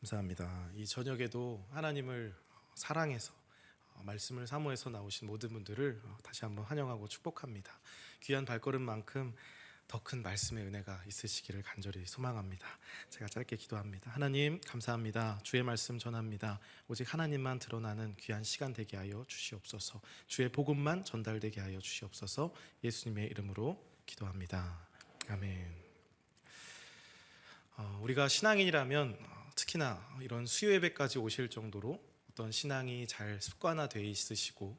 감사합니다. 이 저녁에도 하나님을 사랑해서 말씀을 사모해서 나오신 모든 분들을 다시 한번 환영하고 축복합니다. 귀한 발걸음만큼 더 큰 말씀의 은혜가 있으시기를 간절히 소망합니다. 제가 짧게 기도합니다. 하나님 감사합니다. 주의 말씀 전합니다. 오직 하나님만 드러나는 귀한 시간 되게 하여 주시옵소서. 주의 복음만 전달되게 하여 주시옵소서. 예수님의 이름으로 기도합니다. 아멘. 우리가 신앙인이라면 특히나 이런 수요 예배까지 오실 정도로 어떤 신앙이 잘 습관화되어 있으시고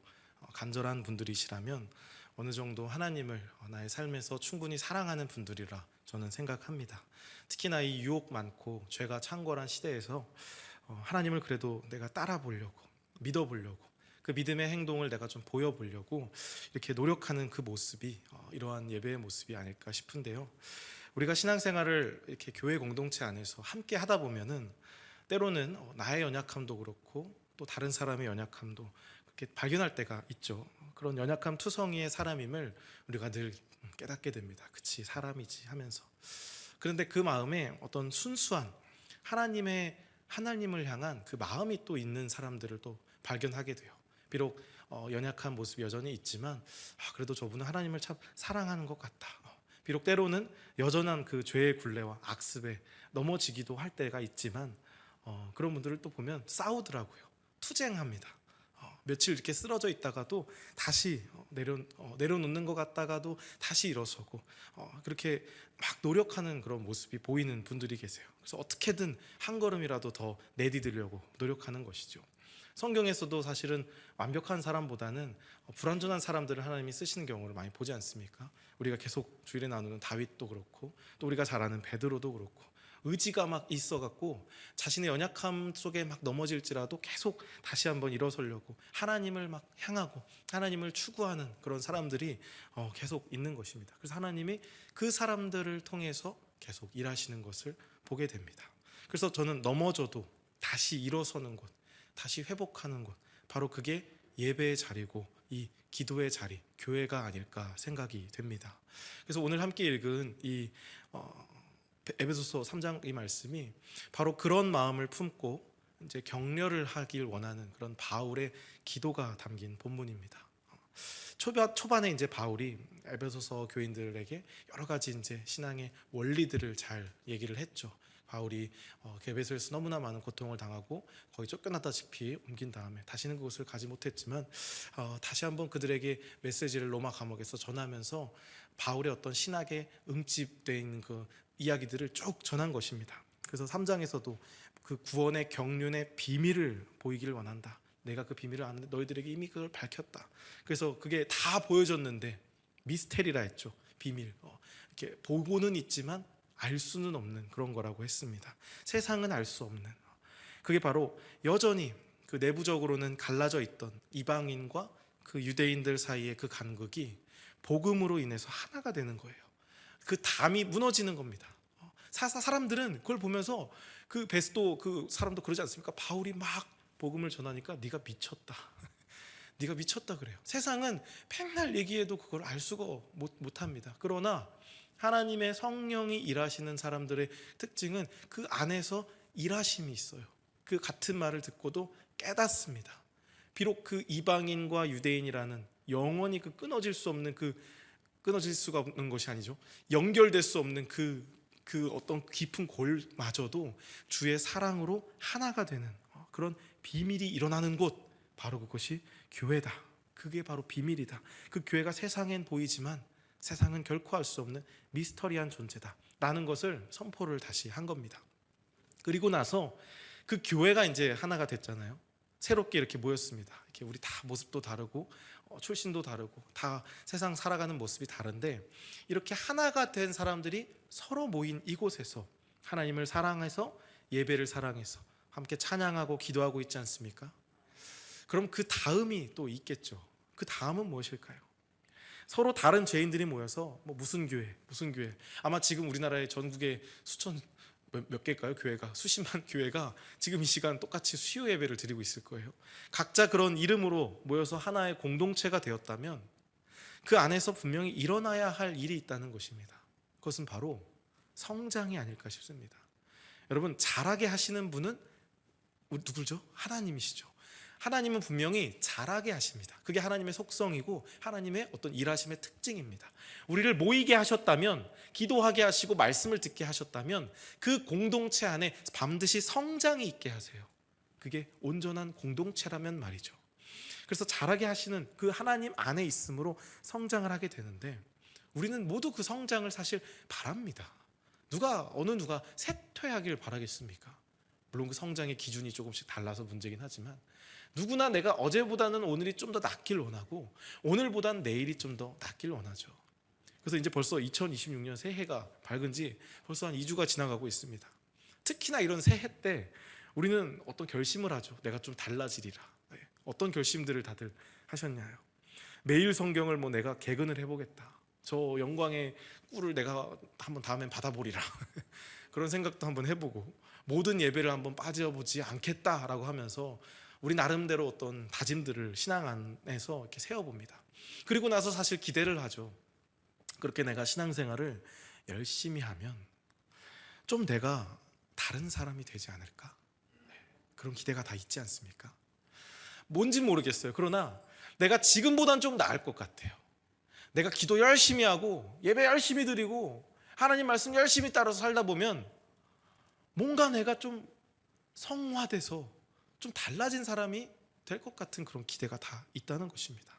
간절한 분들이시라면 어느 정도 하나님을 나의 삶에서 충분히 사랑하는 분들이라 저는 생각합니다. 특히나 이 유혹 많고 죄가 창궐한 시대에서 하나님을 그래도 내가 따라 보려고, 믿어 보려고, 그 믿음의 행동을 내가 좀 보여보려고 이렇게 노력하는 그 모습이 이러한 예배의 모습이 아닐까 싶은데요. 우리가 신앙생활을 이렇게 교회 공동체 안에서 함께 하다 보면은 때로는 나의 연약함도 그렇고 또 다른 사람의 연약함도 그렇게 발견할 때가 있죠. 그런 연약함 투성이의 사람임을 우리가 늘 깨닫게 됩니다. 그치, 사람이지 하면서. 그런데 그 마음에 어떤 순수한 하나님을 향한 그 마음이 또 있는 사람들을 또 발견하게 돼요. 비록 연약한 모습이 여전히 있지만 그래도 저분은 하나님을 참 사랑하는 것 같다. 비록 때로는 여전한 그 죄의 굴레와 악습에 넘어지기도 할 때가 있지만 그런 분들을 또 보면 싸우더라고요. 투쟁합니다. 며칠 이렇게 쓰러져 있다가도 다시 내려놓는 것 같다가도 다시 일어서고 그렇게 막 노력하는 그런 모습이 보이는 분들이 계세요. 그래서 어떻게든 한 걸음이라도 더 내디디려고 노력하는 것이죠. 성경에서도 사실은 완벽한 사람보다는 불완전한 사람들을 하나님이 쓰시는 경우를 많이 보지 않습니까? 우리가 계속 주일에 나누는 다윗도 그렇고 또 우리가 잘 아는 베드로도 그렇고 의지가 막 있어갖고 자신의 연약함 속에 막 넘어질지라도 계속 다시 한번 일어서려고 하나님을 막 향하고 하나님을 추구하는 그런 사람들이 계속 있는 것입니다. 그래서 하나님이 그 사람들을 통해서 계속 일하시는 것을 보게 됩니다. 그래서 저는 넘어져도 다시 일어서는 곳, 다시 회복하는 곳, 바로 그게 예배의 자리고 이 기도의 자리, 교회가 아닐까 생각이 됩니다. 그래서 오늘 함께 읽은 이 에베소서 3장 이 말씀이 바로 그런 마음을 품고 이제 격려를 하길 원하는 그런 바울의 기도가 담긴 본문입니다. 초반에 이제 바울이 에베소서 교인들에게 여러 가지 이제 신앙의 원리들을 잘 얘기를 했죠. 바울이 에베소에서 너무나 많은 고통을 당하고 거의 쫓겨났다시피 옮긴 다음에 다시는 그곳을 가지 못했지만 다시 한번 그들에게 메시지를 로마 감옥에서 전하면서 바울의 어떤 신학에 응집되어 있는 그 이야기들을 쭉 전한 것입니다. 그래서 3장에서도 그 구원의 경륜의 비밀을 보이기를 원한다. 내가 그 비밀을 아는데 너희들에게 이미 그걸 밝혔다. 그래서 그게 다 보여졌는데 미스테리라 했죠. 비밀. 이렇게 보고는 있지만 알 수는 없는 그런 거라고 했습니다. 세상은 알 수 없는. 그게 바로 여전히 그 내부적으로는 갈라져 있던 이방인과 그 유대인들 사이의 그 간극이 복음으로 인해서 하나가 되는 거예요. 그 담이 무너지는 겁니다. 사람들은 그걸 보면서 그 베스도 그 사람도 그러지 않습니까? 바울이 막 복음을 전하니까 네가 미쳤다. 네가 미쳤다 그래요. 세상은 맨날 얘기해도 그걸 알 수가 못합니다. 그러나 하나님의 성령이 일하시는 사람들의 특징은 그 안에서 일하심이 있어요. 그 같은 말을 듣고도 깨닫습니다. 비록 그 이방인과 유대인이라는 영원히 그 끊어질 수가 없는 것이 아니죠. 연결될 수 없는 그 어떤 깊은 골마저도 주의 사랑으로 하나가 되는 그런 비밀이 일어나는 곳, 바로 그것이 교회다. 그게 바로 비밀이다. 그 교회가 세상엔 보이지만 세상은 결코 알 수 없는 미스터리한 존재다 라는 것을 선포를 다시 한 겁니다. 그리고 나서 그 교회가 이제 하나가 됐잖아요. 새롭게 이렇게 모였습니다. 이렇게 우리 다 모습도 다르고 출신도 다르고 다 세상 살아가는 모습이 다른데 이렇게 하나가 된 사람들이 서로 모인 이곳에서 하나님을 사랑해서 예배를 사랑해서 함께 찬양하고 기도하고 있지 않습니까? 그럼 그 다음이 또 있겠죠. 그 다음은 무엇일까요? 서로 다른 죄인들이 모여서 무슨 교회 아마 지금 우리나라의 전국에 몇 개일까요? 교회가 수십만 교회가 지금 이 시간 똑같이 수요 예배를 드리고 있을 거예요. 각자 그런 이름으로 모여서 하나의 공동체가 되었다면 그 안에서 분명히 일어나야 할 일이 있다는 것입니다. 그것은 바로 성장이 아닐까 싶습니다. 여러분, 잘하게 하시는 분은 누구죠? 하나님이시죠. 하나님은 분명히 잘하게 하십니다. 그게 하나님의 속성이고 하나님의 어떤 일하심의 특징입니다. 우리를 모이게 하셨다면, 기도하게 하시고 말씀을 듣게 하셨다면 그 공동체 안에 반드시 성장이 있게 하세요. 그게 온전한 공동체라면 말이죠. 그래서 잘하게 하시는 그 하나님 안에 있으므로 성장을 하게 되는데, 우리는 모두 그 성장을 사실 바랍니다. 어느 누가 쇠퇴하기를 바라겠습니까? 물론 그 성장의 기준이 조금씩 달라서 문제긴 하지만 누구나 내가 어제보다는 오늘이 좀 더 낫길 원하고 오늘보다는 내일이 좀 더 낫길 원하죠. 그래서 이제 벌써 2026년 새해가 밝은 지 벌써 한 2주가 지나가고 있습니다. 특히나 이런 새해 때 우리는 어떤 결심을 하죠. 내가 좀 달라지리라. 어떤 결심들을 다들 하셨나요? 매일 성경을 내가 개근을 해보겠다. 저 영광의 꿀을 내가 한번 다음엔 받아보리라. 그런 생각도 한번 해보고, 모든 예배를 한번 빠져보지 않겠다라고 하면서 우리 나름대로 어떤 다짐들을 신앙 안에서 이렇게 세워봅니다. 그리고 나서 사실 기대를 하죠. 그렇게 내가 신앙생활을 열심히 하면 좀 내가 다른 사람이 되지 않을까? 그런 기대가 다 있지 않습니까? 뭔진 모르겠어요. 그러나 내가 지금보단 좀 나을 것 같아요. 내가 기도 열심히 하고 예배 열심히 드리고 하나님 말씀 열심히 따라서 살다 보면 뭔가 내가 좀 성화돼서 좀 달라진 사람이 될 것 같은 그런 기대가 다 있다는 것입니다.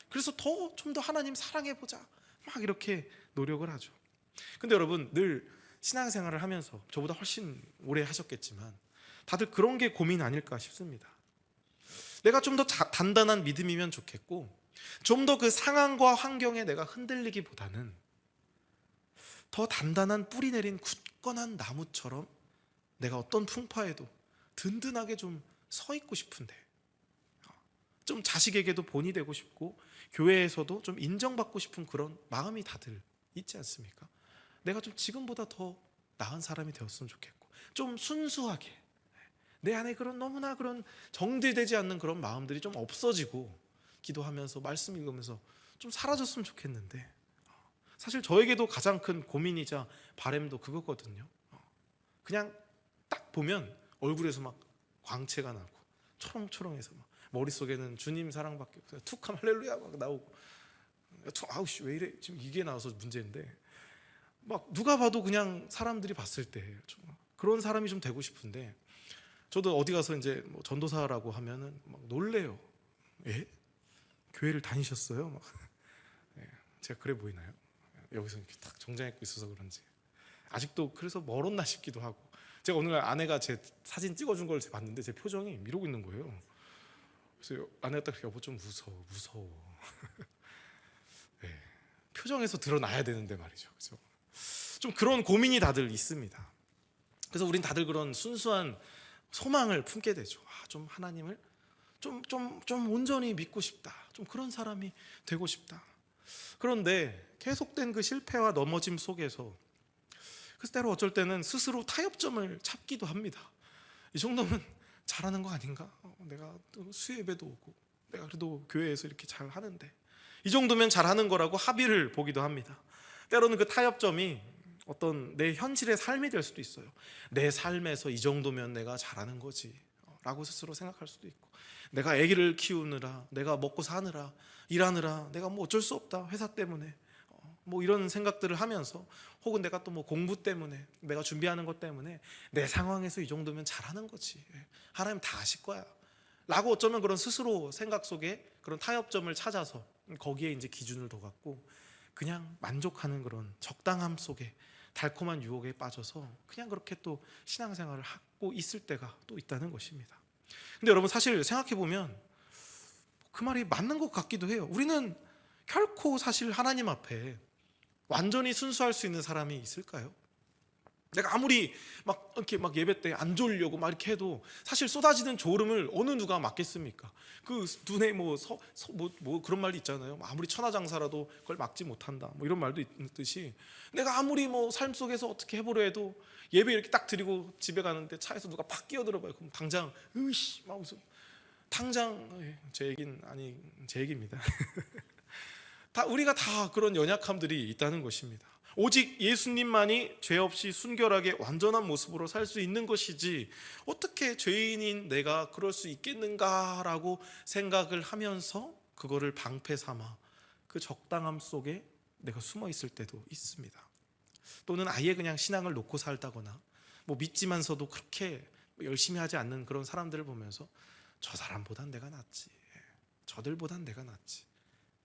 그래서 좀 더 하나님 사랑해보자 막 이렇게 노력을 하죠. 근데 여러분, 늘 신앙생활을 하면서 저보다 훨씬 오래 하셨겠지만 다들 그런 게 고민 아닐까 싶습니다. 내가 좀 더 단단한 믿음이면 좋겠고, 좀 더 그 상황과 환경에 내가 흔들리기보다는 더 단단한 뿌리 내린 굳건한 나무처럼 내가 어떤 풍파에도 든든하게 좀 서 있고 싶은데, 좀 자식에게도 본이 되고 싶고 교회에서도 좀 인정받고 싶은 그런 마음이 다들 있지 않습니까? 내가 좀 지금보다 더 나은 사람이 되었으면 좋겠고, 좀 순수하게 내 안에 그런 너무나 그런 정제되지 않는 그런 마음들이 좀 없어지고 기도하면서 말씀 읽으면서 좀 사라졌으면 좋겠는데, 사실 저에게도 가장 큰 고민이자 바람도 그거거든요. 그냥 딱 보면 얼굴에서 막 광채가 나고 초롱초롱해서 막 머릿속에는 주님 사랑밖에 없어요. 툭하면 할렐루야 막 나오고, 아우씨 왜 이래, 지금 이게 나와서 문제인데, 막 누가 봐도 그냥 사람들이 봤을 때 좀 그런 사람이 좀 되고 싶은데, 저도 어디 가서 이제 전도사라고 하면은 막 놀래요. 예? 교회를 다니셨어요? 막. 제가 그래 보이나요? 여기서 이렇게 딱 정장 입고 있어서 그런지 아직도 그래서 멀었나 싶기도 하고, 제가 오늘 아내가 제 사진 찍어준 걸 봤는데 제 표정이 이러고 있는 거예요. 그래서 아내가 딱 여보 좀 무서워. 네, 표정에서 드러나야 되는데 말이죠. 그렇죠? 좀 그런 고민이 다들 있습니다. 그래서 우린 다들 그런 순수한 소망을 품게 되죠. 좀 하나님을 좀 온전히 믿고 싶다. 좀 그런 사람이 되고 싶다. 그런데 계속된 그 실패와 넘어짐 속에서 그래서 때로 어쩔 때는 스스로 타협점을 찾기도 합니다. 이 정도면 잘하는 거 아닌가? 내가 수예배도 오고 내가 그래도 교회에서 이렇게 잘 하는데 이 정도면 잘하는 거라고 합의를 보기도 합니다. 때로는 그 타협점이 어떤 내 현실의 삶이 될 수도 있어요. 내 삶에서 이 정도면 내가 잘하는 거지 라고 스스로 생각할 수도 있고, 내가 아기를 키우느라, 내가 먹고 사느라, 일하느라 내가 어쩔 수 없다, 회사 때문에 이런 생각들을 하면서, 혹은 내가 또 공부 때문에, 내가 준비하는 것 때문에 내 상황에서 이 정도면 잘하는 거지, 하나님 다 아실 거야 라고 어쩌면 그런 스스로 생각 속에 그런 타협점을 찾아서 거기에 이제 기준을 둬갖고 그냥 만족하는 그런 적당함 속에 달콤한 유혹에 빠져서 그냥 그렇게 또 신앙생활을 하고 있을 때가 또 있다는 것입니다. 근데 여러분, 사실 생각해보면 그 말이 맞는 것 같기도 해요. 우리는 결코 사실 하나님 앞에 완전히 순수할 수 있는 사람이 있을까요? 내가 아무리 이렇게 예배 때 안 졸려고 이렇게 해도 사실 쏟아지는 졸음을 어느 누가 막겠습니까? 그 눈에 그런 말도 있잖아요. 아무리 천하장사라도 그걸 막지 못한다, 이런 말도 있듯이, 내가 아무리 삶 속에서 어떻게 해보려 해도 예배 이렇게 딱 드리고 집에 가는데 차에서 누가 팍 끼어들어봐요. 그럼 당장 당장 제 얘기입니다. 우리가 다 그런 연약함들이 있다는 것입니다. 오직 예수님만이 죄 없이 순결하게 완전한 모습으로 살 수 있는 것이지 어떻게 죄인인 내가 그럴 수 있겠는가라고 생각을 하면서 그거를 방패 삼아 그 적당함 속에 내가 숨어 있을 때도 있습니다. 또는 아예 그냥 신앙을 놓고 살다거나 믿지만서도 그렇게 열심히 하지 않는 그런 사람들을 보면서 저 사람보단 내가 낫지, 저들보단 내가 낫지,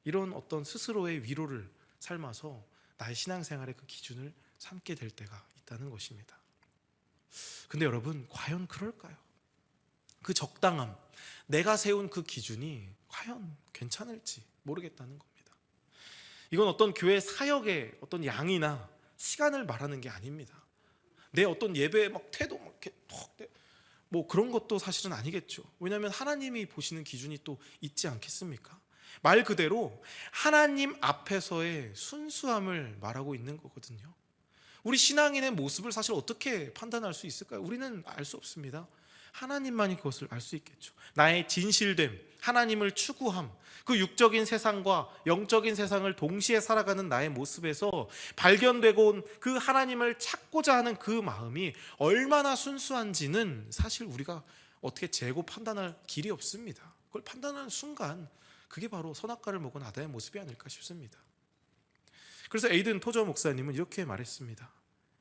이런 어떤 스스로의 위로를 삶아서 나의 신앙생활의 그 기준을 삼게 될 때가 있다는 것입니다. 근데 여러분, 과연 그럴까요? 그 적당함, 내가 세운 그 기준이 과연 괜찮을지 모르겠다는 겁니다. 이건 어떤 교회 사역의 어떤 양이나 시간을 말하는 게 아닙니다. 내 어떤 예배 태도 이렇게 그런 것도 사실은 아니겠죠. 왜냐하면 하나님이 보시는 기준이 또 있지 않겠습니까? 말 그대로 하나님 앞에서의 순수함을 말하고 있는 거거든요. 우리 신앙인의 모습을 사실 어떻게 판단할 수 있을까요? 우리는 알 수 없습니다. 하나님만이 그것을 알 수 있겠죠. 나의 진실됨, 하나님을 추구함, 그 육적인 세상과 영적인 세상을 동시에 살아가는 나의 모습에서 발견되고 온 그 하나님을 찾고자 하는 그 마음이 얼마나 순수한지는 사실 우리가 어떻게 재고 판단할 길이 없습니다. 그걸 판단하는 순간 그게 바로 선악과를 먹은 아다의 모습이 아닐까 싶습니다. 그래서 에이든 토저 목사님은 이렇게 말했습니다.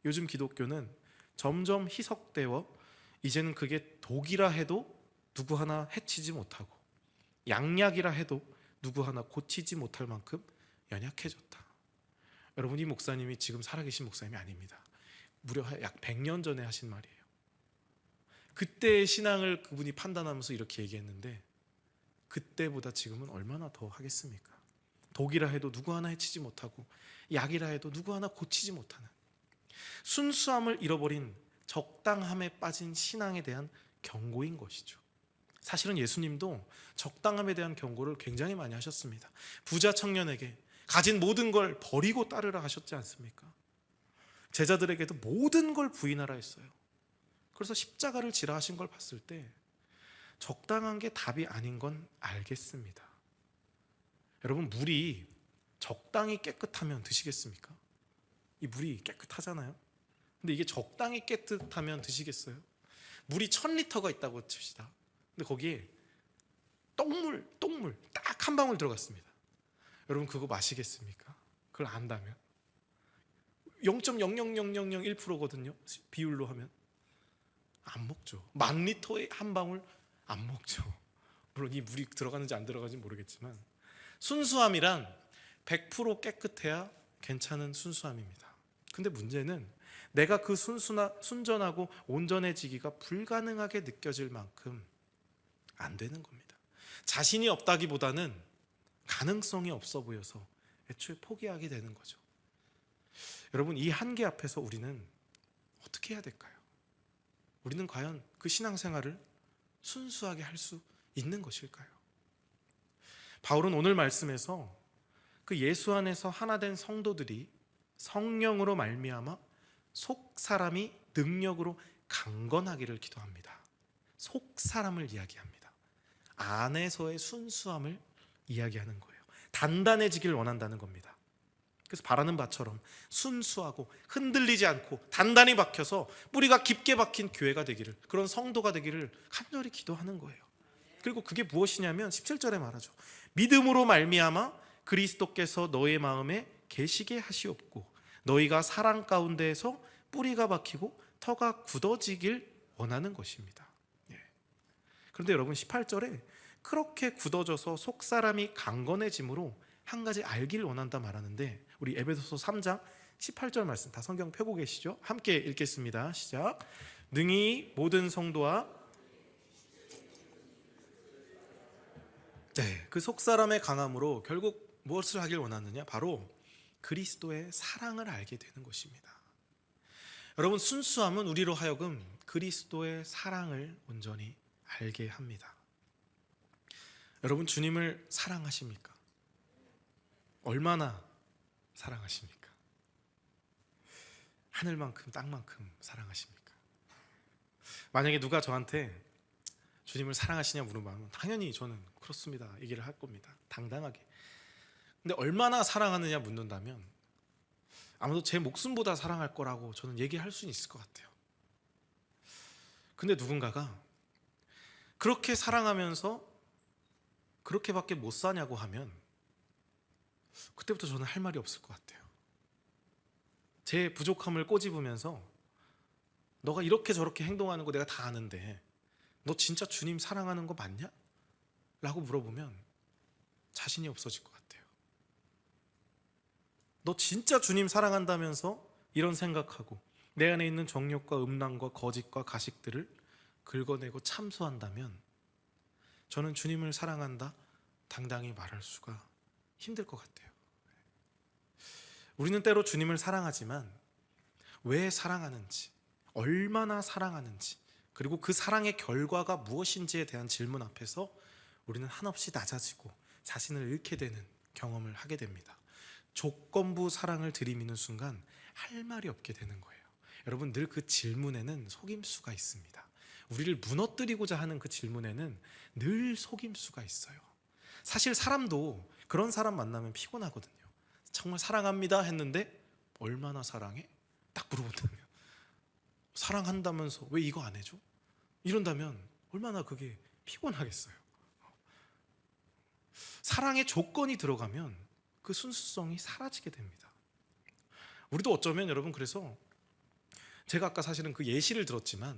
요즘 기독교는 점점 희석되어 이제는 그게 독이라 해도 누구 하나 해치지 못하고 양약이라 해도 누구 하나 고치지 못할 만큼 연약해졌다. 여러분, 이 목사님이 지금 살아계신 목사님이 아닙니다. 무려 약 100년 전에 하신 말이에요. 그때의 신앙을 그분이 판단하면서 이렇게 얘기했는데 그때보다 지금은 얼마나 더 하겠습니까? 독이라 해도 누구 하나 해치지 못하고 약이라 해도 누구 하나 고치지 못하는, 순수함을 잃어버린 적당함에 빠진 신앙에 대한 경고인 것이죠. 사실은 예수님도 적당함에 대한 경고를 굉장히 많이 하셨습니다. 부자 청년에게 가진 모든 걸 버리고 따르라 하셨지 않습니까? 제자들에게도 모든 걸 부인하라 했어요. 그래서 십자가를 지라 하신 걸 봤을 때 적당한 게 답이 아닌 건 알겠습니다. 여러분, 물이 적당히 깨끗하면 드시겠습니까? 이 물이 깨끗하잖아요. 근데 이게 적당히 깨끗하면 드시겠어요? 물이 1000리터가 있다고 칩시다. 근데 거기에 똥물 딱 한 방울 들어갔습니다. 여러분, 그거 마시겠습니까? 그걸 안다면 0.00001%거든요 비율로 하면. 안 먹죠. 10,000리터에 한 방울 안 먹죠. 물론 이 물이 들어가는지 안 들어가는지 모르겠지만 순수함이란 100% 깨끗해야 괜찮은 순수함입니다. 근데 문제는 내가 그 순전하고 온전해지기가 불가능하게 느껴질 만큼 안 되는 겁니다. 자신이 없다기보다는 가능성이 없어 보여서 애초에 포기하게 되는 거죠. 여러분, 이 한계 앞에서 우리는 어떻게 해야 될까요? 우리는 과연 그 신앙생활을 순수하게 할 수 있는 것일까요? 바울은 오늘 말씀에서 그 예수 안에서 하나 된 성도들이 성령으로 말미암아 속 사람이 능력으로 강건하기를 기도합니다. 속 사람을 이야기합니다. 안에서의 순수함을 이야기하는 거예요. 단단해지길 원한다는 겁니다. 그래서 바라는 바처럼 순수하고 흔들리지 않고 단단히 박혀서 뿌리가 깊게 박힌 교회가 되기를, 그런 성도가 되기를 간절히 기도하는 거예요. 그리고 그게 무엇이냐면 17절에 말하죠. 믿음으로 말미암아 그리스도께서 너의 마음에 계시게 하시옵고 너희가 사랑 가운데에서 뿌리가 박히고 터가 굳어지길 원하는 것입니다. 그런데 여러분, 18절에 그렇게 굳어져서 속사람이 강건해짐으로 한 가지 알기를 원한다 말하는데, 우리 에베소서 3장 18절 말씀 다 성경 펴고 계시죠? 함께 읽겠습니다. 시작. 능히 모든 성도와 그 속사람의 강함으로 결국 무엇을 하길 원하느냐? 바로 그리스도의 사랑을 알게 되는 것입니다. 여러분, 순수함은 우리로 하여금 그리스도의 사랑을 온전히 알게 합니다. 여러분, 주님을 사랑하십니까? 얼마나 사랑하십니까? 하늘만큼 땅만큼 사랑하십니까? 만약에 누가 저한테 주님을 사랑하시냐 물어보면 당연히 저는 그렇습니다 얘기를 할 겁니다. 당당하게. 근데 얼마나 사랑하느냐 묻는다면 아마도 제 목숨보다 사랑할 거라고 저는 얘기할 수는 있을 것 같아요. 근데 누군가가 그렇게 사랑하면서 그렇게밖에 못 사냐고 하면 그때부터 저는 할 말이 없을 것 같아요. 제 부족함을 꼬집으면서 너가 이렇게 저렇게 행동하는 거 내가 다 아는데 너 진짜 주님 사랑하는 거 맞냐? 라고 물어보면 자신이 없어질 것 같아요. 너 진짜 주님 사랑한다면서 이런 생각하고 내 안에 있는 정욕과 음란과 거짓과 가식들을 긁어내고 참소한다면 저는 주님을 사랑한다 당당히 말할 수가 힘들 것 같아요. 우리는 때로 주님을 사랑하지만 왜 사랑하는지, 얼마나 사랑하는지, 그리고 그 사랑의 결과가 무엇인지에 대한 질문 앞에서 우리는 한없이 낮아지고 자신을 잃게 되는 경험을 하게 됩니다. 조건부 사랑을 들이미는 순간 할 말이 없게 되는 거예요. 여러분, 늘 그 질문에는 속임수가 있습니다. 우리를 무너뜨리고자 하는 그 질문에는 늘 속임수가 있어요. 사실 사람도 그런 사람 만나면 피곤하거든요. 정말 사랑합니다 했는데 얼마나 사랑해? 딱 물어본다면 사랑한다면서 왜 이거 안 해줘? 이런다면 얼마나 그게 피곤하겠어요. 사랑의 조건이 들어가면 그 순수성이 사라지게 됩니다. 우리도 어쩌면 여러분, 그래서 제가 아까 사실은 그 예시를 들었지만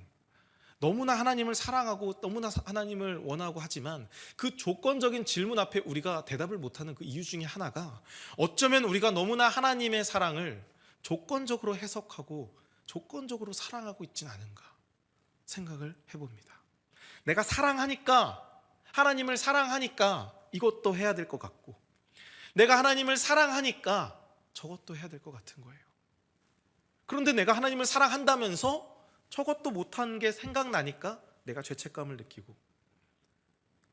너무나 하나님을 사랑하고 너무나 하나님을 원하고 하지만 그 조건적인 질문 앞에 우리가 대답을 못하는 그 이유 중에 하나가 어쩌면 우리가 너무나 하나님의 사랑을 조건적으로 해석하고 조건적으로 사랑하고 있진 않은가 생각을 해봅니다. 내가 사랑하니까, 하나님을 사랑하니까 이것도 해야 될 것 같고, 내가 하나님을 사랑하니까 저것도 해야 될 것 같은 거예요. 그런데 내가 하나님을 사랑한다면서 저것도 못한 게 생각나니까 내가 죄책감을 느끼고,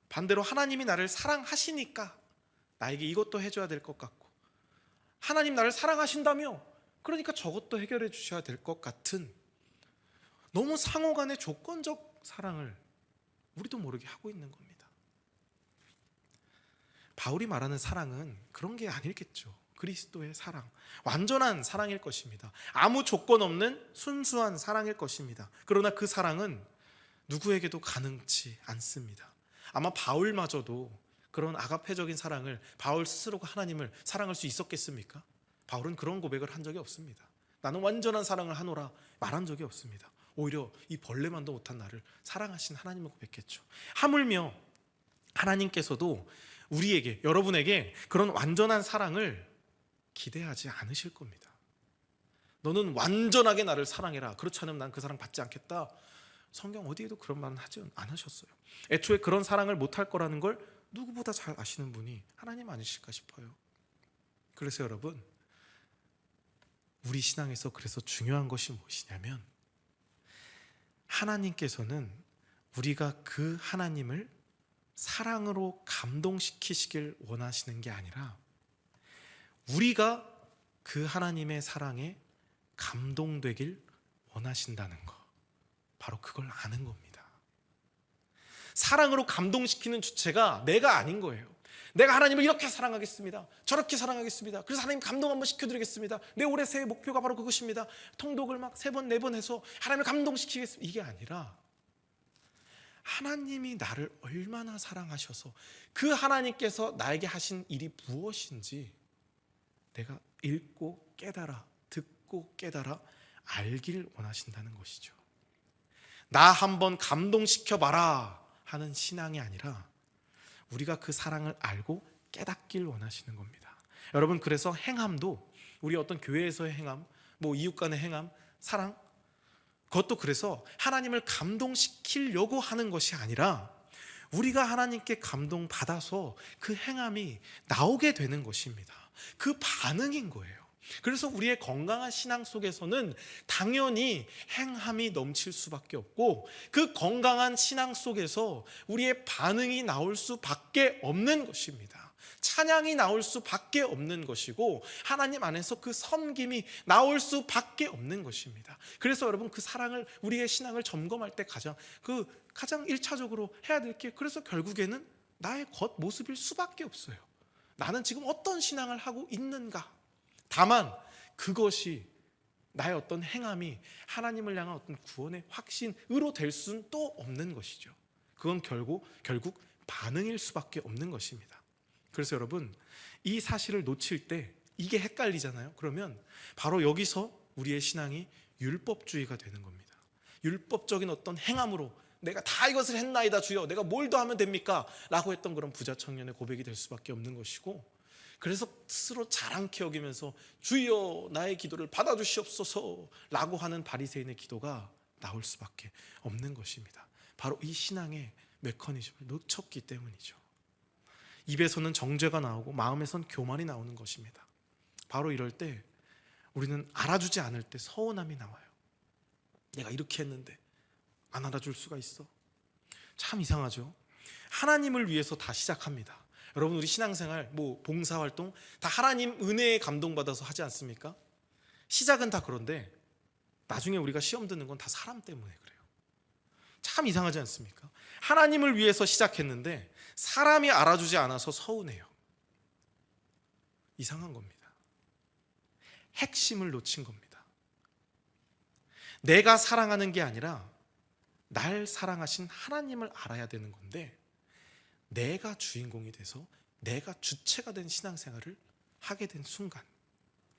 반대로 하나님이 나를 사랑하시니까 나에게 이것도 해줘야 될 것 같고, 하나님 나를 사랑하신다며 그러니까 저것도 해결해 주셔야 될 것 같은 너무 상호간의 조건적 사랑을 우리도 모르게 하고 있는 겁니다. 바울이 말하는 사랑은 그런 게 아니겠죠. 그리스도의 사랑, 완전한 사랑일 것입니다. 아무 조건 없는 순수한 사랑일 것입니다. 그러나 그 사랑은 누구에게도 가능치 않습니다. 아마 바울마저도 그런 아가페적인 사랑을, 바울 스스로가 하나님을 사랑할 수 있었겠습니까? 바울은 그런 고백을 한 적이 없습니다. 나는 완전한 사랑을 하노라 말한 적이 없습니다. 오히려 이 벌레만도 못한 나를 사랑하신 하나님을 고백했죠. 하물며 하나님께서도 우리에게, 여러분에게 그런 완전한 사랑을 기대하지 않으실 겁니다. 너는 완전하게 나를 사랑해라, 그렇지 않으면 난 그 사랑 받지 않겠다. 성경 어디에도 그런 말은 하지 않으셨어요. 애초에 그런 사랑을 못할 거라는 걸 누구보다 잘 아시는 분이 하나님 아니실까 싶어요. 그래서 여러분, 우리 신앙에서 그래서 중요한 것이 무엇이냐면, 하나님께서는 우리가 그 하나님을 사랑으로 감동시키시길 원하시는 게 아니라 우리가 그 하나님의 사랑에 감동되길 원하신다는 것, 바로 그걸 아는 겁니다. 사랑으로 감동시키는 주체가 내가 아닌 거예요. 내가 하나님을 이렇게 사랑하겠습니다, 저렇게 사랑하겠습니다, 그래서 하나님 감동 한번 시켜드리겠습니다, 내 올해 새해 목표가 바로 그것입니다, 통독을 막 3번 4번 해서 하나님을 감동시키겠습니다, 이게 아니라 하나님이 나를 얼마나 사랑하셔서 그 하나님께서 나에게 하신 일이 무엇인지 내가 읽고 깨달아, 듣고 깨달아 알길 원하신다는 것이죠. 나 한번 감동시켜봐라 하는 신앙이 아니라 우리가 그 사랑을 알고 깨닫길 원하시는 겁니다. 여러분, 그래서 행함도, 우리 어떤 교회에서의 행함, 뭐 이웃 간의 행함, 사랑, 그것도 그래서 하나님을 감동시키려고 하는 것이 아니라 우리가 하나님께 감동받아서 그 행함이 나오게 되는 것입니다. 그 반응인 거예요. 그래서 우리의 건강한 신앙 속에서는 당연히 행함이 넘칠 수밖에 없고, 그 건강한 신앙 속에서 우리의 반응이 나올 수밖에 없는 것입니다. 찬양이 나올 수밖에 없는 것이고, 하나님 안에서 그 섬김이 나올 수밖에 없는 것입니다. 그래서 여러분, 그 사랑을, 우리의 신앙을 점검할 때 가장 1차적으로 해야 될 게, 그래서 결국에는 나의 겉모습일 수밖에 없어요. 나는 지금 어떤 신앙을 하고 있는가? 다만 그것이 나의 어떤 행함이 하나님을 향한 어떤 구원의 확신으로 될 수는 또 없는 것이죠. 그건 결국 반응일 수밖에 없는 것입니다. 그래서 여러분, 이 사실을 놓칠 때 이게 헷갈리잖아요. 그러면 바로 여기서 우리의 신앙이 율법주의가 되는 겁니다. 율법적인 어떤 행함으로 내가 다 이것을 했나이다 주여, 내가 뭘 더 하면 됩니까? 라고 했던 그런 부자 청년의 고백이 될 수밖에 없는 것이고, 그래서 스스로 자랑케 여기면서 주여 나의 기도를 받아주시옵소서 라고 하는 바리새인의 기도가 나올 수밖에 없는 것입니다. 바로 이 신앙의 메커니즘을 놓쳤기 때문이죠. 입에서는 정죄가 나오고 마음에선 교만이 나오는 것입니다. 바로 이럴 때 우리는 알아주지 않을 때 서운함이 나와요. 내가 이렇게 했는데 안 알아줄 수가 있어. 참 이상하죠. 하나님을 위해서 다 시작합니다. 여러분, 우리 신앙생활, 봉사활동 다 하나님 은혜에 감동받아서 하지 않습니까? 시작은 다 그런데 나중에 우리가 시험 드는 건 다 사람 때문에 그래요. 참 이상하지 않습니까? 하나님을 위해서 시작했는데 사람이 알아주지 않아서 서운해요. 이상한 겁니다. 핵심을 놓친 겁니다. 내가 사랑하는 게 아니라 날 사랑하신 하나님을 알아야 되는 건데, 내가 주인공이 돼서 내가 주체가 된 신앙생활을 하게 된 순간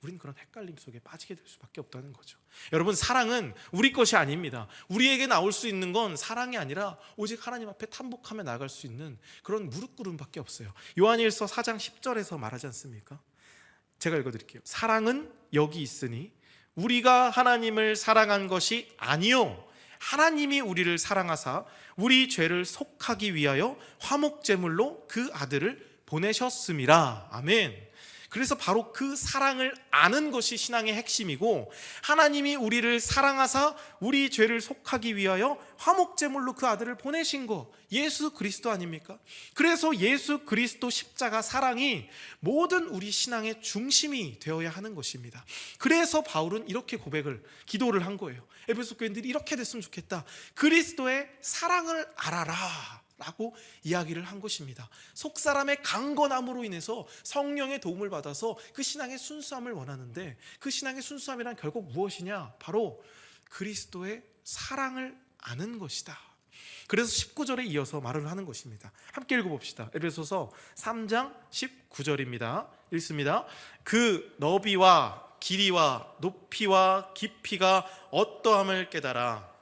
우린 그런 헷갈림 속에 빠지게 될 수밖에 없다는 거죠. 여러분, 사랑은 우리 것이 아닙니다. 우리에게 나올 수 있는 건 사랑이 아니라 오직 하나님 앞에 탄복하며 나갈 수 있는 그런 무릎꿇음밖에 없어요. 요한일서 4장 10절에서 말하지 않습니까? 제가 읽어드릴게요. 사랑은 여기 있으니 우리가 하나님을 사랑한 것이 아니요 하나님이 우리를 사랑하사 우리 죄를 속하기 위하여 화목제물로 그 아들을 보내셨음이라. 아멘. 그래서 바로 그 사랑을 아는 것이 신앙의 핵심이고, 하나님이 우리를 사랑하사 우리 죄를 속하기 위하여 화목제물로 그 아들을 보내신 거, 예수 그리스도 아닙니까? 그래서 예수 그리스도 십자가 사랑이 모든 우리 신앙의 중심이 되어야 하는 것입니다. 그래서 바울은 이렇게 기도를 한 거예요. 에베소 교인들이 이렇게 됐으면 좋겠다. 그리스도의 사랑을 알아라 라고 이야기를 한 것입니다. 속사람의 강건함으로 인해서 성령의 도움을 받아서 그 신앙의 순수함을 원하는데, 그 신앙의 순수함이란 결국 무엇이냐? 바로 그리스도의 사랑을 아는 것이다. 그래서 19절에 이어서 말을 하는 것입니다. 함께 읽어봅시다. 에베소서 3장 19절입니다. 읽습니다. 그 너비와 길이와 높이와 깊이가 어떠함을 깨달아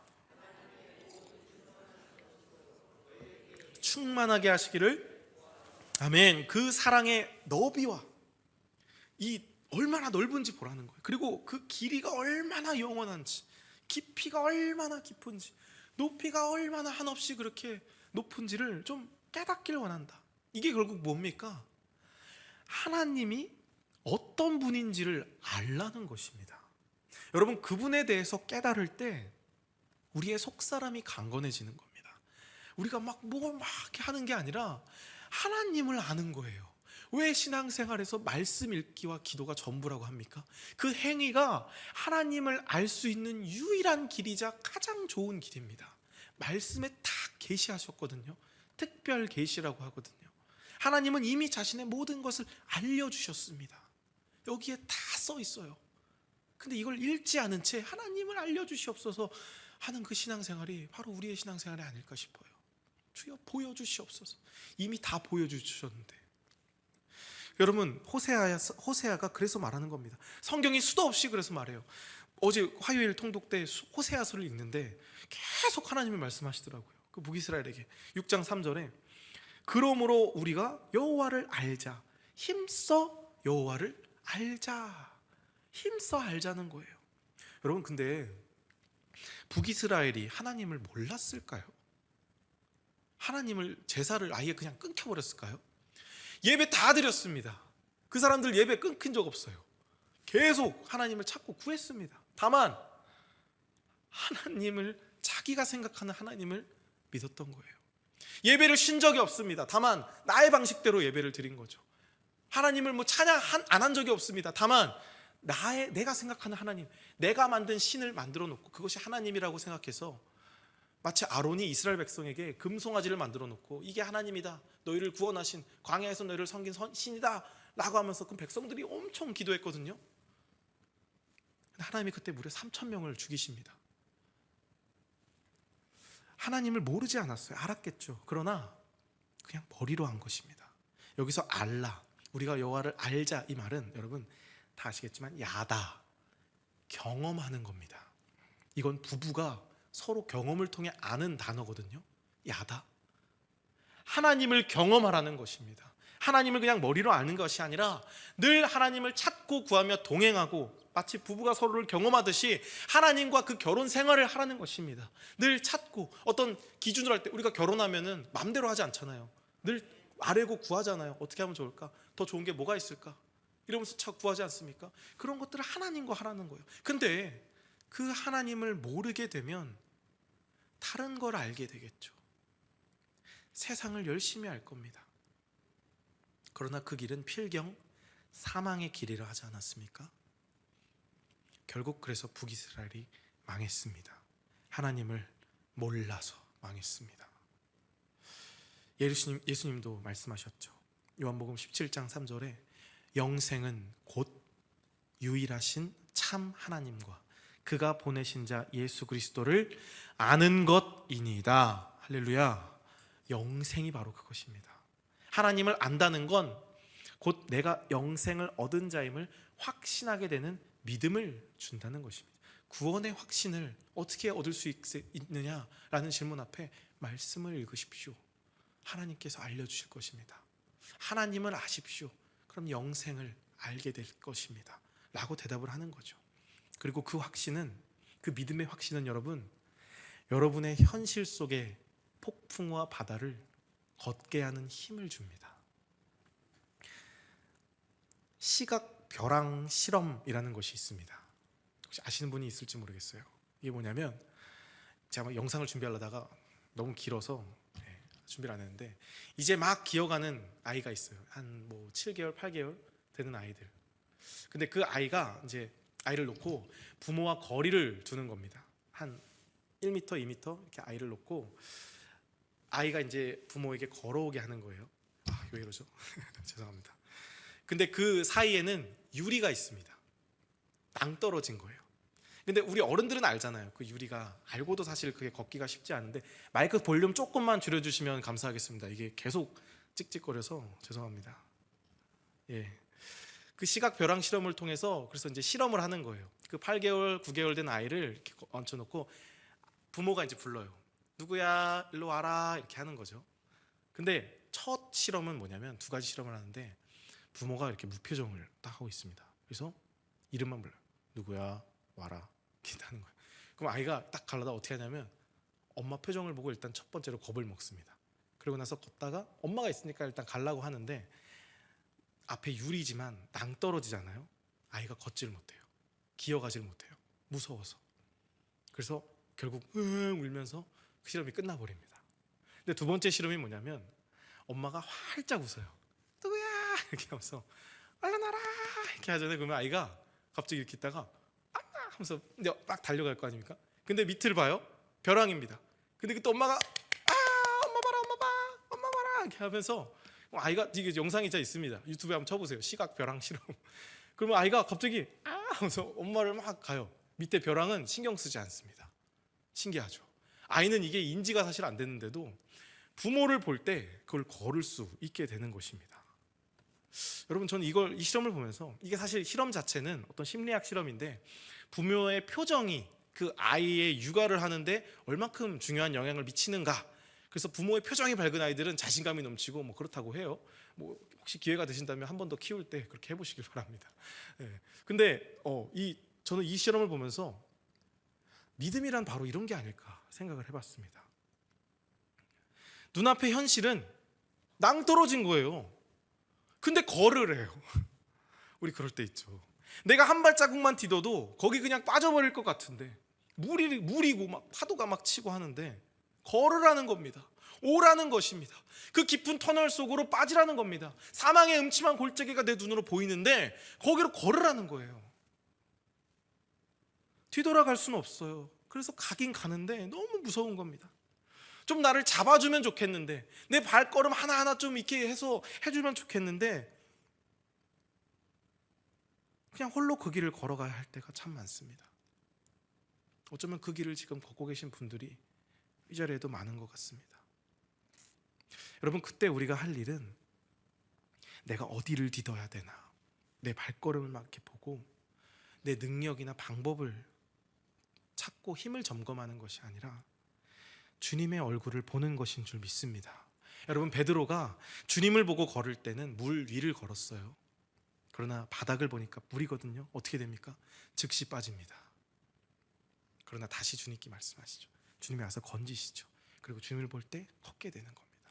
충만하게 하시기를. 아멘. 그 사랑의 너비와 이 얼마나 넓은지 보라는 거예요. 그리고 그 길이가 얼마나 영원한지, 깊이가 얼마나 깊은지, 높이가 얼마나 한없이 그렇게 높은지를 좀 깨닫기를 원한다. 이게 결국 뭡니까? 하나님이 어떤 분인지를 알라는 것입니다. 여러분, 그분에 대해서 깨달을 때 우리의 속사람이 강건해지는 겁니다. 우리가 막 이렇게 하는 게 아니라 하나님을 아는 거예요. 왜 신앙생활에서 말씀 읽기와 기도가 전부라고 합니까? 그 행위가 하나님을 알 수 있는 유일한 길이자 가장 좋은 길입니다. 말씀에 다 계시하셨거든요. 특별 계시라고 하거든요. 하나님은 이미 자신의 모든 것을 알려주셨습니다. 여기에 다 써 있어요. 근데 이걸 읽지 않은 채 하나님을 알려주시옵소서 하는 그 신앙생활이 바로 우리의 신앙생활이 아닐까 싶어요. 주여 보여주시옵소서. 이미 다 보여주셨는데. 여러분, 호세아가 그래서 말하는 겁니다. 성경이 수도 없이 그래서 말해요. 어제 화요일 통독 때 호세아서를 읽는데 계속 하나님이 말씀하시더라고요. 그 북이스라엘에게 6장 3절에 그러므로 우리가 여호와를 알자, 힘써 여호와를 알자. 힘써 알자는 거예요. 여러분, 근데 북이스라엘이 하나님을 몰랐을까요? 하나님을, 제사를 아예 그냥 끊겨버렸을까요? 예배 다 드렸습니다. 그 사람들 예배 끊긴 적 없어요. 계속 하나님을 찾고 구했습니다. 다만 하나님을, 자기가 생각하는 하나님을 믿었던 거예요. 예배를 쉰 적이 없습니다. 다만 나의 방식대로 예배를 드린 거죠. 하나님을 찬양 안 한 적이 없습니다. 다만 내가 생각하는 하나님, 내가 만든 신을 만들어 놓고 그것이 하나님이라고 생각해서, 마치 아론이 이스라엘 백성에게 금송아지를 만들어 놓고 이게 하나님이다, 너희를 구원하신, 광야에서 너희를 섬긴 신이다 라고 하면서 그 백성들이 엄청 기도했거든요. 하나님이 그때 무려 3,000명을 죽이십니다. 하나님을 모르지 않았어요. 알았겠죠. 그러나 그냥 머리로 한 것입니다. 여기서 알라, 우리가 여호와를 알자, 이 말은 여러분 다 아시겠지만 야다, 경험하는 겁니다. 이건 부부가 서로 경험을 통해 아는 단어거든요. 야다, 하나님을 경험하라는 것입니다. 하나님을 그냥 머리로 아는 것이 아니라 늘 하나님을 찾고 구하며 동행하고, 마치 부부가 서로를 경험하듯이 하나님과 그 결혼 생활을 하라는 것입니다. 늘 찾고, 어떤 기준으로 할 때 우리가 결혼하면은 마음대로 하지 않잖아요. 늘 아뢰고 구하잖아요. 어떻게 하면 좋을까? 더 좋은 게 뭐가 있을까? 이러면서 찾고 구하지 않습니까? 그런 것들을 하나님과 하라는 거예요. 근데 그 하나님을 모르게 되면 다른 걸 알게 되겠죠. 세상을 열심히 알 겁니다. 그러나 그 길은 필경 사망의 길이라 하지 않았습니까? 결국 그래서 북이스라엘이 망했습니다. 하나님을 몰라서 망했습니다. 예수님도 말씀하셨죠. 요한복음 17장 3절에 영생은 곧 유일하신 참 하나님과 그가 보내신 자 예수 그리스도를 아는 것이니이다. 할렐루야. 영생이 바로 그것입니다. 하나님을 안다는 건 곧 내가 영생을 얻은 자임을 확신하게 되는 믿음을 준다는 것입니다. 구원의 확신을 어떻게 얻을 수 있느냐라는 질문 앞에 말씀을 읽으십시오. 하나님께서 알려주실 것입니다. 하나님을 아십시오. 그럼 영생을 알게 될 것입니다 라고 대답을 하는 거죠. 그리고 그 확신은, 그 믿음의 확신은 여러분의 현실 속에 폭풍과 바다를 걷게 하는 힘을 줍니다. 시각 벼랑 실험이라는 것이 있습니다. 혹시 아시는 분이 있을지 모르겠어요. 이게 뭐냐면, 제가 영상을 준비하려다가 너무 길어서 준비를 안 했는데, 이제 막 기어가는 아이가 있어요. 한 7개월, 8개월 되는 아이들. 근데 그 아이가 이제 아이를 놓고 부모와 거리를 두는 겁니다. 한 1m, 2m 이렇게 아이를 놓고 아이가 이제 부모에게 걸어오게 하는 거예요. 왜 이러죠? 죄송합니다. 근데 그 사이에는 유리가 있습니다. 낭떠러진 거예요. 근데 우리 어른들은 알잖아요. 그 유리가, 알고도 사실 그게 걷기가 쉽지 않은데, 마이크 볼륨 조금만 줄여주시면 감사하겠습니다. 이게 계속 찍찍거려서 죄송합니다. 예. 그 시각 벼랑 실험을 통해서 그래서 이제 실험을 하는 거예요. 그 8개월, 9개월 된 아이를 이렇게 얹혀놓고 부모가 이제 불러요. 누구야, 일로 와라, 이렇게 하는 거죠. 근데 첫 실험은 뭐냐면, 두 가지 실험을 하는데 부모가 이렇게 무표정을 딱 하고 있습니다. 그래서 이름만 불러요. 누구야, 와라, 이렇게 하는 거예요. 그럼 아이가 딱 가려다 어떻게 하냐면 엄마 표정을 보고 일단 첫 번째로 겁을 먹습니다. 그리고 나서 걷다가 엄마가 있으니까 일단 가려고 하는데 앞에 유리지만 낭떠러지잖아요. 아이가 걷지를 못해요. 기어가지를 못해요. 무서워서. 그래서 결국 울면서 그 실험이 끝나버립니다. 근데 두 번째 실험이 뭐냐면, 엄마가 활짝 웃어요. 누구야, 이렇게 하면서 얼른 와라, 이렇게 하잖아요. 그러면 아이가 갑자기 이렇게 있다가 엄마 하면서 이제 막 달려갈 거 아닙니까? 근데 밑을 봐요. 벼랑입니다. 근데 그때 엄마가 엄마 봐라, 엄마 봐, 엄마 봐라, 이렇게 하면서 아이가, 이게 영상이 진짜 있습니다. 유튜브에 한번 쳐보세요. 시각 벼랑 실험. 그러면 아이가 갑자기 하면서 엄마를 막 가요. 밑에 벼랑은 신경 쓰지 않습니다. 신기하죠. 아이는 이게 인지가 사실 안 됐는데도 부모를 볼 때 그걸 걸을 수 있게 되는 것입니다. 여러분, 저는 이 실험을 보면서, 이게 사실 실험 자체는 어떤 심리학 실험인데, 부모의 표정이 그 아이의 육아를 하는데 얼마큼 중요한 영향을 미치는가. 그래서 부모의 표정이 밝은 아이들은 자신감이 넘치고 그렇다고 해요. 혹시 기회가 되신다면 한 번 더 키울 때 그렇게 해보시길 바랍니다. 근데 저는 이 실험을 보면서 믿음이란 바로 이런 게 아닐까 생각을 해봤습니다. 눈앞의 현실은 낭떠러진 거예요. 근데 걸으래요. 우리 그럴 때 있죠. 내가 한 발자국만 디뎌도 거기 그냥 빠져버릴 것 같은데, 물이고 막 파도가 막 치고 하는데 걸으라는 겁니다. 오라는 것입니다. 그 깊은 터널 속으로 빠지라는 겁니다. 사망의 음침한 골짜기가 내 눈으로 보이는데 거기로 걸으라는 거예요. 뒤돌아갈 수는 없어요. 그래서 가긴 가는데 너무 무서운 겁니다. 좀 나를 잡아주면 좋겠는데, 내 발걸음 하나하나 좀 이렇게 해서 해주면 좋겠는데 그냥 홀로 그 길을 걸어가야 할 때가 참 많습니다. 어쩌면 그 길을 지금 걷고 계신 분들이 이 자리에도 많은 것 같습니다. 여러분, 그때 우리가 할 일은 내가 어디를 디뎌야 되나, 내 발걸음을 막 이렇게 보고 내 능력이나 방법을 찾고 힘을 점검하는 것이 아니라 주님의 얼굴을 보는 것인 줄 믿습니다. 여러분, 베드로가 주님을 보고 걸을 때는 물 위를 걸었어요. 그러나 바닥을 보니까 물이거든요. 어떻게 됩니까? 즉시 빠집니다. 그러나 다시 주님께 말씀하시죠. 주님이 와서 건지시죠. 그리고 주님을 볼 때 걷게 되는 겁니다.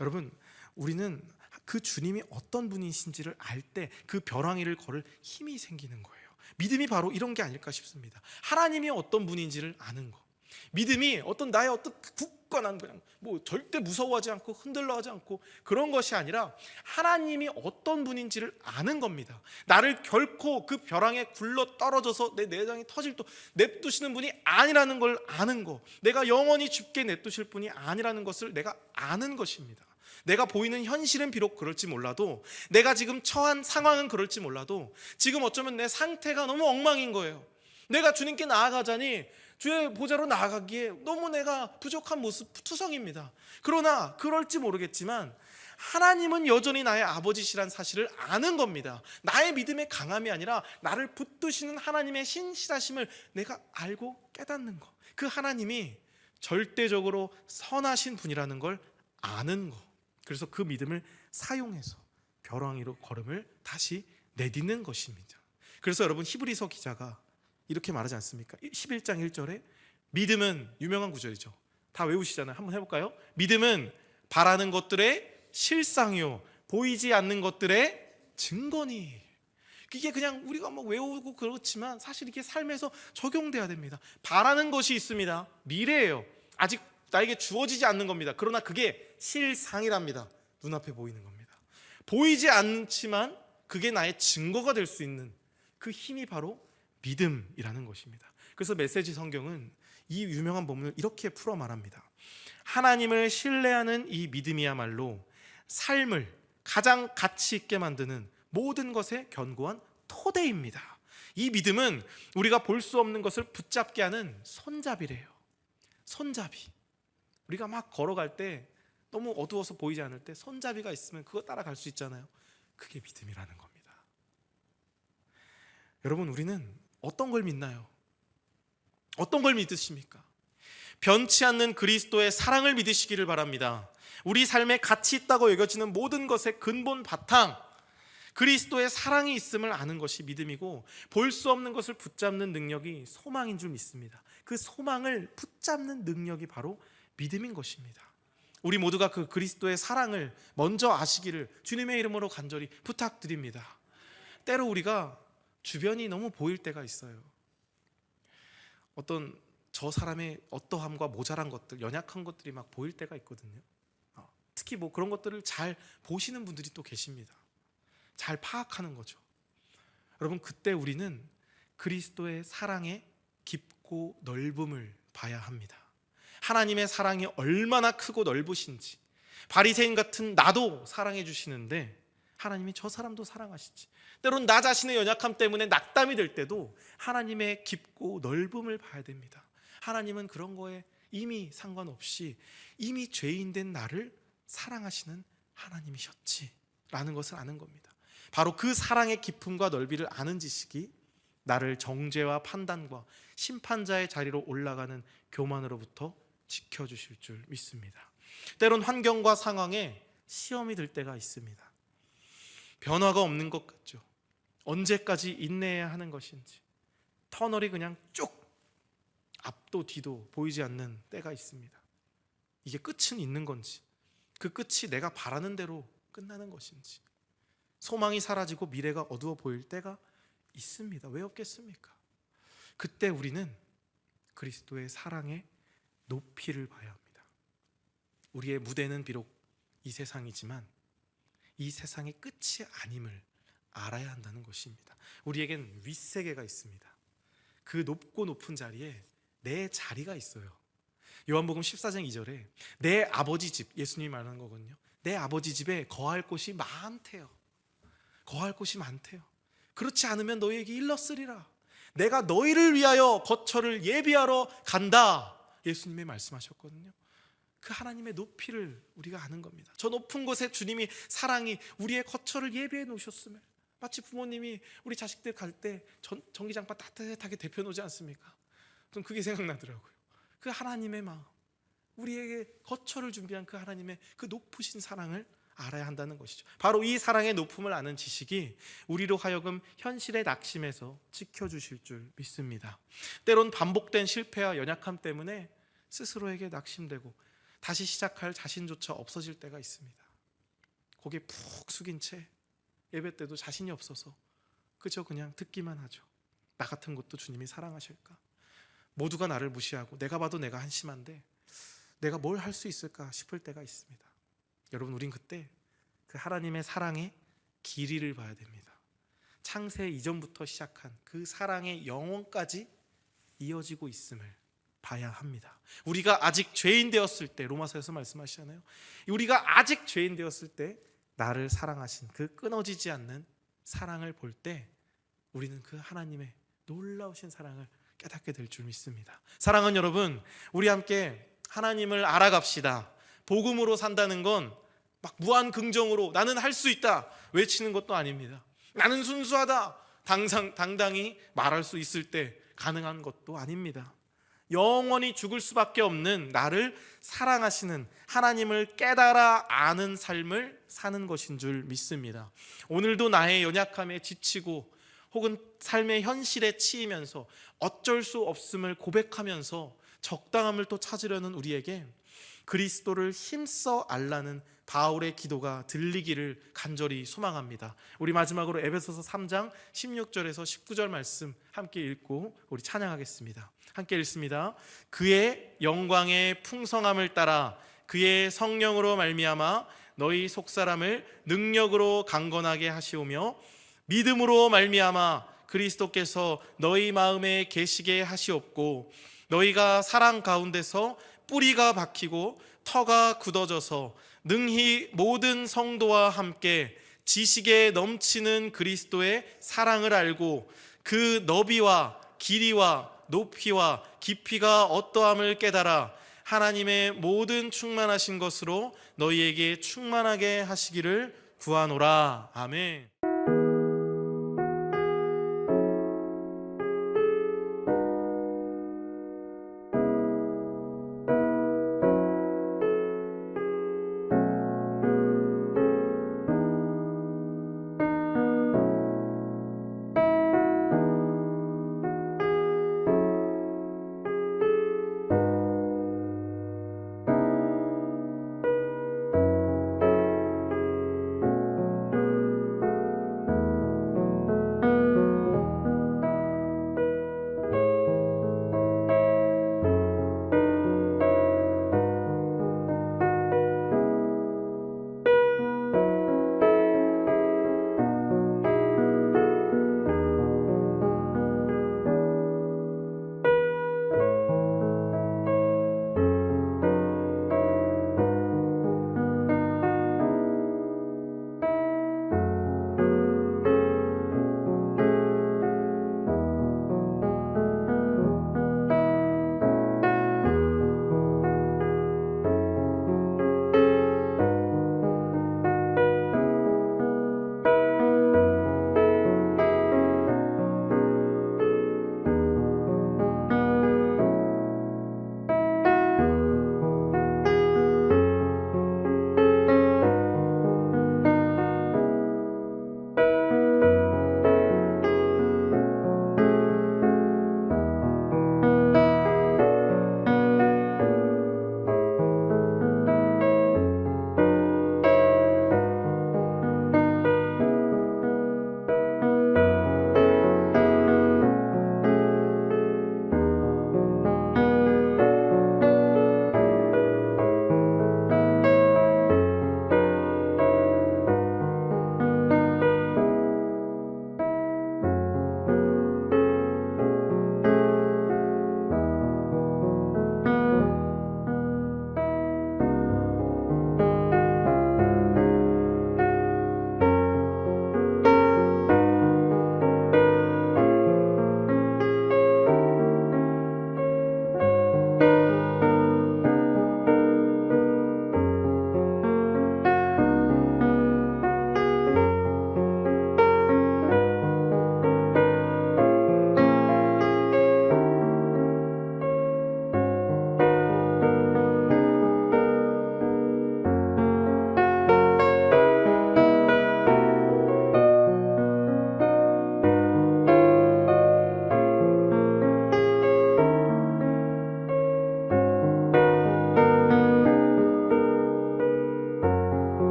여러분, 우리는 그 주님이 어떤 분이신지를 알 때 그 벼랑 위를 걸을 힘이 생기는 거예요. 믿음이 바로 이런 게 아닐까 싶습니다. 하나님이 어떤 분인지를 아는 거. 믿음이 어떤 나의 어떤 굳건한, 그냥 뭐 절대 무서워하지 않고 흔들려하지 않고 그런 것이 아니라 하나님이 어떤 분인지를 아는 겁니다. 나를 결코 그 벼랑에 굴러 떨어져서 내 내장이 터질 또 냅두시는 분이 아니라는 걸 아는 거. 내가 영원히 죽게 냅두실 분이 아니라는 것을 내가 아는 것입니다. 내가 보이는 현실은 비록 그럴지 몰라도, 내가 지금 처한 상황은 그럴지 몰라도, 지금 어쩌면 내 상태가 너무 엉망인 거예요. 내가 주님께 나아가자니 주의 보좌로 나아가기에 너무 내가 부족한 모습 투성입니다. 그러나 그럴지 모르겠지만 하나님은 여전히 나의 아버지시란 사실을 아는 겁니다. 나의 믿음의 강함이 아니라 나를 붙드시는 하나님의 신실하심을 내가 알고 깨닫는 것. 그 하나님이 절대적으로 선하신 분이라는 걸 아는 것. 그래서 그 믿음을 사용해서 벼랑 위로 걸음을 다시 내딛는 것입니다. 그래서 여러분, 히브리서 기자가 이렇게 말하지 않습니까? 11장 1절에 믿음은, 유명한 구절이죠. 다 외우시잖아요. 한번 해볼까요? 믿음은 바라는 것들의 실상이요 보이지 않는 것들의 증거니. 이게 그냥 우리가 막 외우고 그렇지만 사실 이게 삶에서 적용돼야 됩니다. 바라는 것이 있습니다. 미래예요. 아직 나에게 주어지지 않는 겁니다. 그러나 그게 실상이랍니다. 눈앞에 보이는 겁니다. 보이지 않지만 그게 나의 증거가 될 수 있는 그 힘이 바로 믿음이라는 것입니다. 그래서 메시지 성경은 이 유명한 본문을 이렇게 풀어 말합니다. 하나님을 신뢰하는 이 믿음이야말로 삶을 가장 가치 있게 만드는 모든 것의 견고한 토대입니다. 이 믿음은 우리가 볼 수 없는 것을 붙잡게 하는 손잡이래요. 손잡이. 우리가 막 걸어갈 때 너무 어두워서 보이지 않을 때 손잡이가 있으면 그거 따라갈 수 있잖아요. 그게 믿음이라는 겁니다. 여러분, 우리는 어떤 걸 믿나요? 어떤 걸 믿으십니까? 변치 않는 그리스도의 사랑을 믿으시기를 바랍니다. 우리 삶에 가치 있다고 여겨지는 모든 것의 근본 바탕, 그리스도의 사랑이 있음을 아는 것이 믿음이고, 볼 수 없는 것을 붙잡는 능력이 소망인 줄 믿습니다. 그 소망을 붙잡는 능력이 바로 믿음인 것입니다. 우리 모두가 그 그리스도의 사랑을 먼저 아시기를 주님의 이름으로 간절히 부탁드립니다. 때로 우리가 주변이 너무 보일 때가 있어요. 어떤 저 사람의 어떠함과 모자란 것들, 연약한 것들이 막 보일 때가 있거든요. 특히 뭐 그런 것들을 잘 보시는 분들이 또 계십니다. 잘 파악하는 거죠. 여러분, 그때 우리는 그리스도의 사랑의 깊고 넓음을 봐야 합니다. 하나님의 사랑이 얼마나 크고 넓으신지, 바리새인 같은 나도 사랑해 주시는데 하나님이 저 사람도 사랑하시지. 때론 나 자신의 연약함 때문에 낙담이 될 때도 하나님의 깊고 넓음을 봐야 됩니다. 하나님은 그런 거에 이미 상관없이 이미 죄인 된 나를 사랑하시는 하나님이셨지라는 것을 아는 겁니다. 바로 그 사랑의 깊음과 넓이를 아는 지식이 나를 정죄와 판단과 심판자의 자리로 올라가는 교만으로부터 지켜주실 줄 믿습니다. 때론 환경과 상황에 시험이 들 때가 있습니다. 변화가 없는 것 같죠. 언제까지 인내해야 하는 것인지, 터널이 그냥 쭉 앞도 뒤도 보이지 않는 때가 있습니다. 이게 끝은 있는 건지, 그 끝이 내가 바라는 대로 끝나는 것인지, 소망이 사라지고 미래가 어두워 보일 때가 있습니다. 왜 없겠습니까? 그때 우리는 그리스도의 사랑의 높이를 봐야 합니다. 우리의 무대는 비록 이 세상이지만 이 세상의 끝이 아님을 알아야 한다는 것입니다. 우리에겐 윗세계가 있습니다. 그 높고 높은 자리에 내 자리가 있어요. 요한복음 14장 2절에 내 아버지 집, 예수님이 말하는 거거든요. 내 아버지 집에 거할 곳이 많대요. 거할 곳이 많대요. 그렇지 않으면 너희에게 일렀으리라. 내가 너희를 위하여 거처를 예비하러 간다. 예수님이 말씀하셨거든요. 그 하나님의 높이를 우리가 아는 겁니다. 저 높은 곳에 주님이 사랑이 우리의 거처를 예비해 놓으셨음을, 마치 부모님이 우리 자식들 갈 때 전기장판 따뜻하게 데펴 놓지 않습니까? 좀 그게 생각나더라고요. 그 하나님의 마음, 우리에게 거처를 준비한 그 하나님의 그 높으신 사랑을 알아야 한다는 것이죠. 바로 이 사랑의 높음을 아는 지식이 우리로 하여금 현실의 낙심에서 지켜주실 줄 믿습니다. 때론 반복된 실패와 연약함 때문에 스스로에게 낙심되고 다시 시작할 자신조차 없어질 때가 있습니다. 고개 푹 숙인 채 예배 때도 자신이 없어서 그저 그냥 듣기만 하죠. 나 같은 것도 주님이 사랑하실까? 모두가 나를 무시하고 내가 봐도 내가 한심한데 내가 뭘 할 수 있을까 싶을 때가 있습니다. 여러분, 우린 그때 그 하나님의 사랑의 길이를 봐야 됩니다. 창세 이전부터 시작한 그 사랑의 영원까지 이어지고 있음을 봐야 합니다. 우리가 아직 죄인 되었을 때, 로마서에서 말씀하시잖아요. 우리가 아직 죄인 되었을 때 나를 사랑하신 그 끊어지지 않는 사랑을 볼 때 우리는 그 하나님의 놀라우신 사랑을 깨닫게 될 줄 믿습니다. 사랑하는 여러분, 우리 함께 하나님을 알아갑시다. 복음으로 산다는 건 막 무한 긍정으로 나는 할 수 있다 외치는 것도 아닙니다. 나는 순수하다 당당히 말할 수 있을 때 가능한 것도 아닙니다. 영원히 죽을 수밖에 없는 나를 사랑하시는 하나님을 깨달아 아는 삶을 사는 것인 줄 믿습니다. 오늘도 나의 연약함에 지치고 혹은 삶의 현실에 치이면서 어쩔 수 없음을 고백하면서 적당함을 또 찾으려는 우리에게 그리스도를 힘써 알라는 바울의 기도가 들리기를 간절히 소망합니다. 우리 마지막으로 에베소서 3장 16절에서 19절 말씀 함께 읽고 우리 찬양하겠습니다. 함께 읽습니다. 그의 영광의 풍성함을 따라 그의 성령으로 말미암아 너희 속사람을 능력으로 강건하게 하시오며 믿음으로 말미암아 그리스도께서 너희 마음에 계시게 하시옵고 너희가 사랑 가운데서 뿌리가 박히고 터가 굳어져서 능히 모든 성도와 함께 지식에 넘치는 그리스도의 사랑을 알고 그 너비와 길이와 높이와 깊이가 어떠함을 깨달아 하나님의 모든 충만하신 것으로 너희에게 충만하게 하시기를 구하노라. 아멘.